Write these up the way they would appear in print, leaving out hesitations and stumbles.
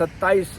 27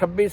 26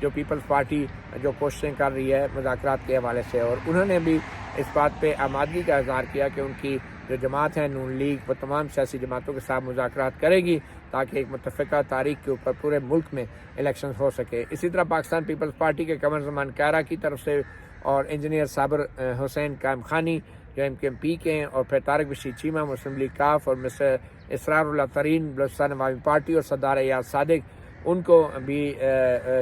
جو Peoples party جو کوششیں کر رہی ہے مذاکرات کے حوالے سے، اور انہوں نے بھی اس بات پہ آمادگی کا اظہار کیا کہ ان کی جو جماعت ہے نون لیگ وہ تمام سیاسی جماعتوں کے ساتھ مذاکرات کرے گی تاکہ ایک متفقہ تاریخ کے اوپر پورے ملک میں الیکشن ہو سکے۔ اسی طرح پاکستان پیپلز پارٹی کے قمر زمان کائرہ کی طرف سے اور انجینئر صابر حسین قائم خانی جو MKMP کے ہیں، اور پھر طارق بشیر چیمہ مسلم لیگ کاف، اور مسٹر اسرار اللہ ترین بلوچستان عوامی پارٹی اور سردار ایاز صادق، ان کو بھی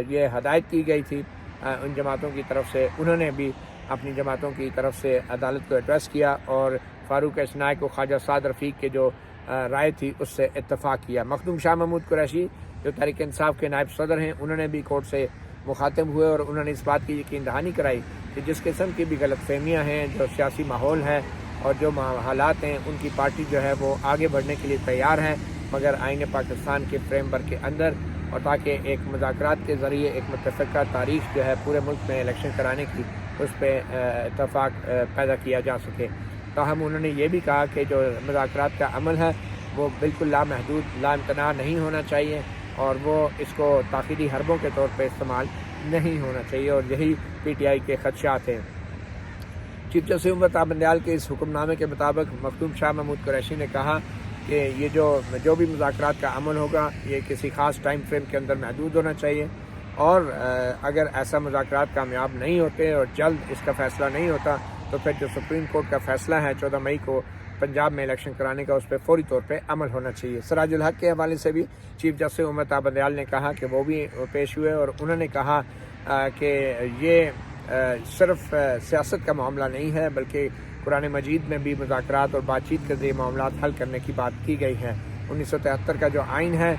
یہ ہدایت کی گئی تھی ان جماعتوں کی طرف سے۔ انہوں نے بھی اپنی جماعتوں کی طرف سے عدالت کو ایڈریس کیا اور فاروق اشنائے کو خواجہ سعد رفیق کے جو رائے تھی اس سے اتفاق کیا۔ مخدوم شاہ محمود قریشی جو تحریک انصاف کے نائب صدر ہیں، انہوں نے بھی کورٹ سے مخاطب ہوئے اور انہوں نے اس بات کی یقین دہانی کرائی کہ جس قسم کی بھی غلط فہمیاں ہیں، جو سیاسی ماحول ہے اور جو حالات ہیں، ان کی پارٹی جو ہے وہ آگے بڑھنے کے لیے تیار ہے، مگر آئین پاکستان کے فریم ورک کے اندر، اور تاکہ ایک مذاکرات کے ذریعے ایک متفقہ تاریخ جو ہے پورے ملک میں الیکشن کرانے کی اس پہ اتفاق پیدا کیا جا سکے۔ تاہم انہوں نے یہ بھی کہا کہ جو مذاکرات کا عمل ہے وہ بالکل لامحدود لامتناع نہیں ہونا چاہیے، اور وہ اس کو تاخیری حربوں کے طور پہ استعمال نہیں ہونا چاہیے، اور یہی PTI کے خدشات ہیں۔ چیف جسٹس عمر طاہر بندیال کے اس حکم نامے کے مطابق مخدوم شاہ محمود قریشی نے کہا کہ یہ جو بھی مذاکرات کا عمل ہوگا یہ کسی خاص ٹائم فریم کے اندر محدود ہونا چاہیے، اور اگر ایسا مذاکرات کامیاب نہیں ہوتے اور جلد اس کا فیصلہ نہیں ہوتا تو پھر جو سپریم کورٹ کا فیصلہ ہے 14 مئی کو پنجاب میں الیکشن کرانے کا، اس پہ فوری طور پہ عمل ہونا چاہیے۔ سراج الحق کے حوالے سے بھی چیف جسٹس عمر طاہر بندیال نے کہا کہ وہ بھی پیش ہوئے، اور انہوں نے کہا کہ یہ صرف سیاست کا معاملہ نہیں ہے بلکہ قرآن مجید میں بھی مذاکرات اور بات چیت کے ذریعے معاملات حل کرنے کی بات کی گئی ہے۔ 1973 کا جو آئین ہے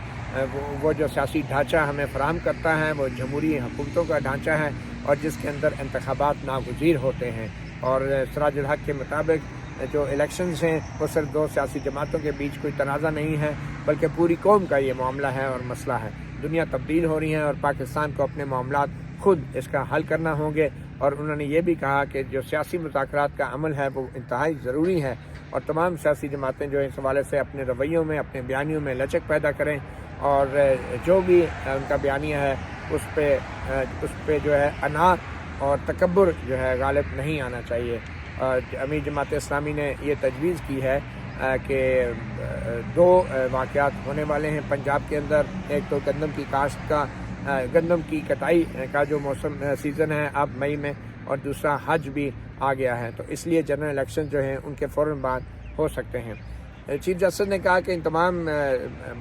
وہ جو سیاسی ڈھانچہ ہمیں فراہم کرتا ہے وہ جمہوری حکومتوں کا ڈھانچہ ہے، اور جس کے اندر انتخابات ناگزیر ہوتے ہیں، اور سراج الحق کے مطابق جو الیکشنز ہیں وہ صرف دو سیاسی جماعتوں کے بیچ کوئی تنازع نہیں ہے بلکہ پوری قوم کا یہ معاملہ ہے اور مسئلہ ہے۔ دنیا تبدیل ہو رہی ہے اور پاکستان کو اپنے معاملات خود اس کا حل کرنا ہوں گے، اور انہوں نے یہ بھی کہا کہ جو سیاسی مذاکرات کا عمل ہے وہ انتہائی ضروری ہے، اور تمام سیاسی جماعتیں جو اس حوالے سے اپنے رویوں میں اپنے بیانیوں میں لچک پیدا کریں، اور جو بھی ان کا بیانیہ ہے اس پہ جو ہے انا اور تکبر جو ہے غالب نہیں آنا چاہیے۔ امیر جماعت اسلامی نے یہ تجویز کی ہے کہ دو واقعات ہونے والے ہیں پنجاب کے اندر، ایک تو گندم کی کاشت کا، گندم کی کٹائی کا جو موسم سیزن ہے اب مئی میں، اور دوسرا حج بھی آ گیا ہے، تو اس لیے جنرل الیکشن جو ہیں ان کے فوراً بعد ہو سکتے ہیں۔ چیف جسٹس نے کہا کہ ان تمام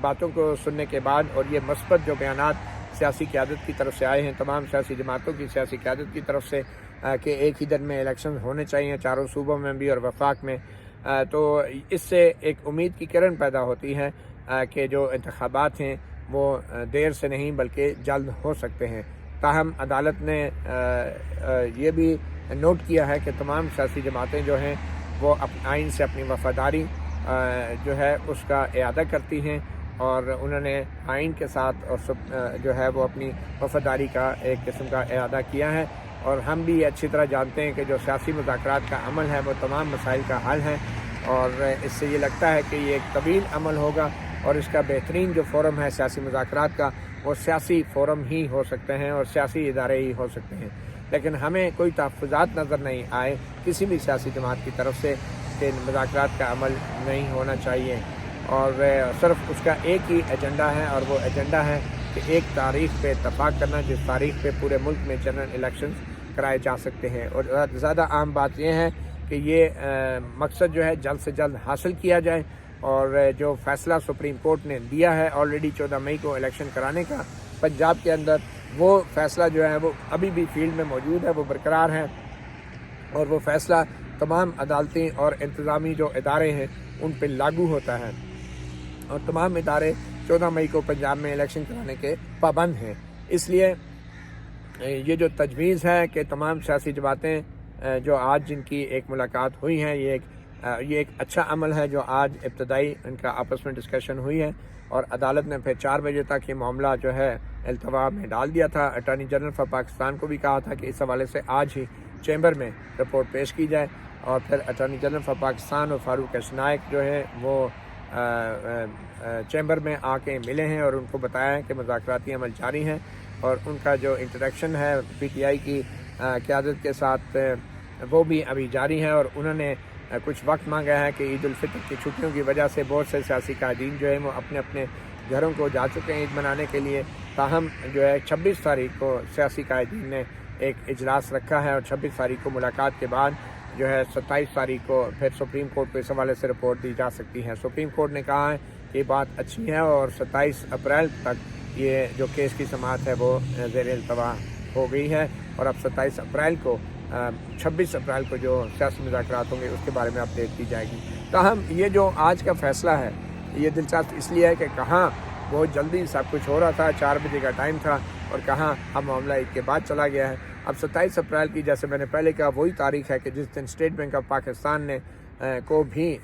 باتوں کو سننے کے بعد اور یہ مثبت جو بیانات سیاسی قیادت کی طرف سے آئے ہیں، تمام سیاسی جماعتوں کی سیاسی قیادت کی طرف سے کہ ایک ہی دن میں الیکشن ہونے چاہیے چاروں صوبوں میں بھی اور وفاق میں، تو اس سے ایک امید کی کرن پیدا ہوتی ہے کہ جو انتخابات ہیں وہ دیر سے نہیں بلکہ جلد ہو سکتے ہیں۔ تاہم عدالت نے یہ بھی نوٹ کیا ہے کہ تمام سیاسی جماعتیں جو ہیں وہ آئین سے اپنی وفاداری جو ہے اس کا اعادہ کرتی ہیں، اور انہوں نے آئین کے ساتھ اور جو ہے وہ اپنی وفاداری کا ایک قسم کا اعادہ کیا ہے، اور ہم بھی اچھی طرح جانتے ہیں کہ جو سیاسی مذاکرات کا عمل ہے وہ تمام مسائل کا حل ہے، اور اس سے یہ لگتا ہے کہ یہ ایک طویل عمل ہوگا، اور اس کا بہترین جو فورم ہے سیاسی مذاکرات کا وہ سیاسی فورم ہی ہو سکتے ہیں اور سیاسی ادارے ہی ہو سکتے ہیں، لیکن ہمیں کوئی تحفظات نظر نہیں آئے کسی بھی سیاسی جماعت کی طرف سے کہ مذاکرات کا عمل نہیں ہونا چاہیے، اور صرف اس کا ایک ہی ایجنڈا ہے، اور وہ ایجنڈا ہے کہ ایک تاریخ پہ اتفاق کرنا جس تاریخ پہ پورے ملک میں جنرل الیکشنز کرائے جا سکتے ہیں، اور زیادہ اہم بات یہ ہے کہ یہ مقصد جو ہے جلد سے جلد حاصل کیا جائے، اور جو فیصلہ سپریم کورٹ نے دیا ہے آلریڈی 14 مئی کو الیکشن کرانے کا پنجاب کے اندر، وہ فیصلہ جو ہے وہ ابھی بھی فیلڈ میں موجود ہے، وہ برقرار ہے، اور وہ فیصلہ تمام عدالتی اور انتظامی جو ادارے ہیں ان پہ لاگو ہوتا ہے، اور تمام ادارے 14 مئی کو پنجاب میں الیکشن کرانے کے پابند ہیں۔ اس لیے یہ جو تجویز ہے کہ تمام سیاسی جماعتیں جو آج جن کی ایک ملاقات ہوئی ہے، یہ ایک اچھا عمل ہے جو آج ابتدائی ان کا آپس میں ڈسکشن ہوئی ہے، اور عدالت نے پھر 4 بجے تک یہ معاملہ جو ہے التوا میں ڈال دیا تھا۔ اٹارنی جنرل فار پاکستان کو بھی کہا تھا کہ اس حوالے سے آج ہی چیمبر میں رپورٹ پیش کی جائے، اور پھر اٹارنی جنرل فار پاکستان اور فاروق اشنائے جو ہے وہ چیمبر میں آ کے ملے ہیں اور ان کو بتایا ہے کہ مذاکراتی عمل جاری ہیں، اور ان کا جو انٹریکشن ہے پی ٹی آئی کی قیادت کے ساتھ وہ بھی ابھی جاری ہے، اور انہوں نے کچھ وقت مانگا ہے کہ عید الفطر کی چھٹیوں کی وجہ سے بہت سے سیاسی قائدین جو ہیں وہ اپنے اپنے گھروں کو جا چکے ہیں عید منانے کے لیے، تاہم جو ہے 26 تاریخ کو سیاسی قائدین نے ایک اجلاس رکھا ہے، اور 26 تاریخ کو ملاقات کے بعد جو ہے 27 تاریخ کو پھر سپریم کورٹ کو اس حوالے سے رپورٹ دی جا سکتی ہے۔ سپریم کورٹ نے کہا ہے کہ یہ بات اچھی ہے، اور 27 اپریل تک یہ جو کیس کی سماعت ہے وہ زیر التوا ہو گئی ہے، اور اب 27 اپریل کو 26 اپریل کو جو سیاسی مذاکرات ہوں گے اس کے بارے میں اپڈیٹ دی جائے گی۔ تاہم یہ جو آج کا فیصلہ ہے یہ دلچسپ اس لیے ہے کہ کہاں بہت جلدی سب کچھ ہو رہا تھا، 4 بجے کا ٹائم تھا، اور کہاں اب معاملہ عید کے بعد چلا گیا ہے۔ اب 27 اپریل کی، جیسے میں نے پہلے کہا، وہی تاریخ ہے کہ جس دن اسٹیٹ بینک آف پاکستان نے کو بھی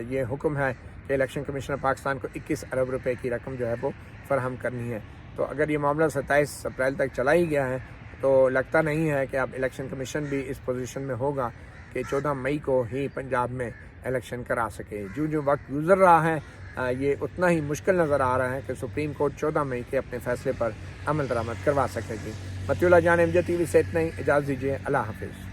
یہ حکم ہے کہ الیکشن کمیشن آف پاکستان کو 21 ارب روپے کی رقم جو ہے وہ فراہم کرنی ہے۔ تو اگر یہ معاملہ 27 اپریل تک چلا ہی گیا ہے تو لگتا نہیں ہے کہ اب الیکشن کمیشن بھی اس پوزیشن میں ہوگا کہ 14 مئی کو ہی پنجاب میں الیکشن کرا سکے۔ جو وقت گزر رہا ہے یہ اتنا ہی مشکل نظر آ رہا ہے کہ سپریم کورٹ 14 مئی کے اپنے فیصلے پر عمل درآمد کروا سکے گی۔ مطیع اللہ جان، MJ TV سے اتنا ہی، اجازت دیجیے، اللہ حافظ۔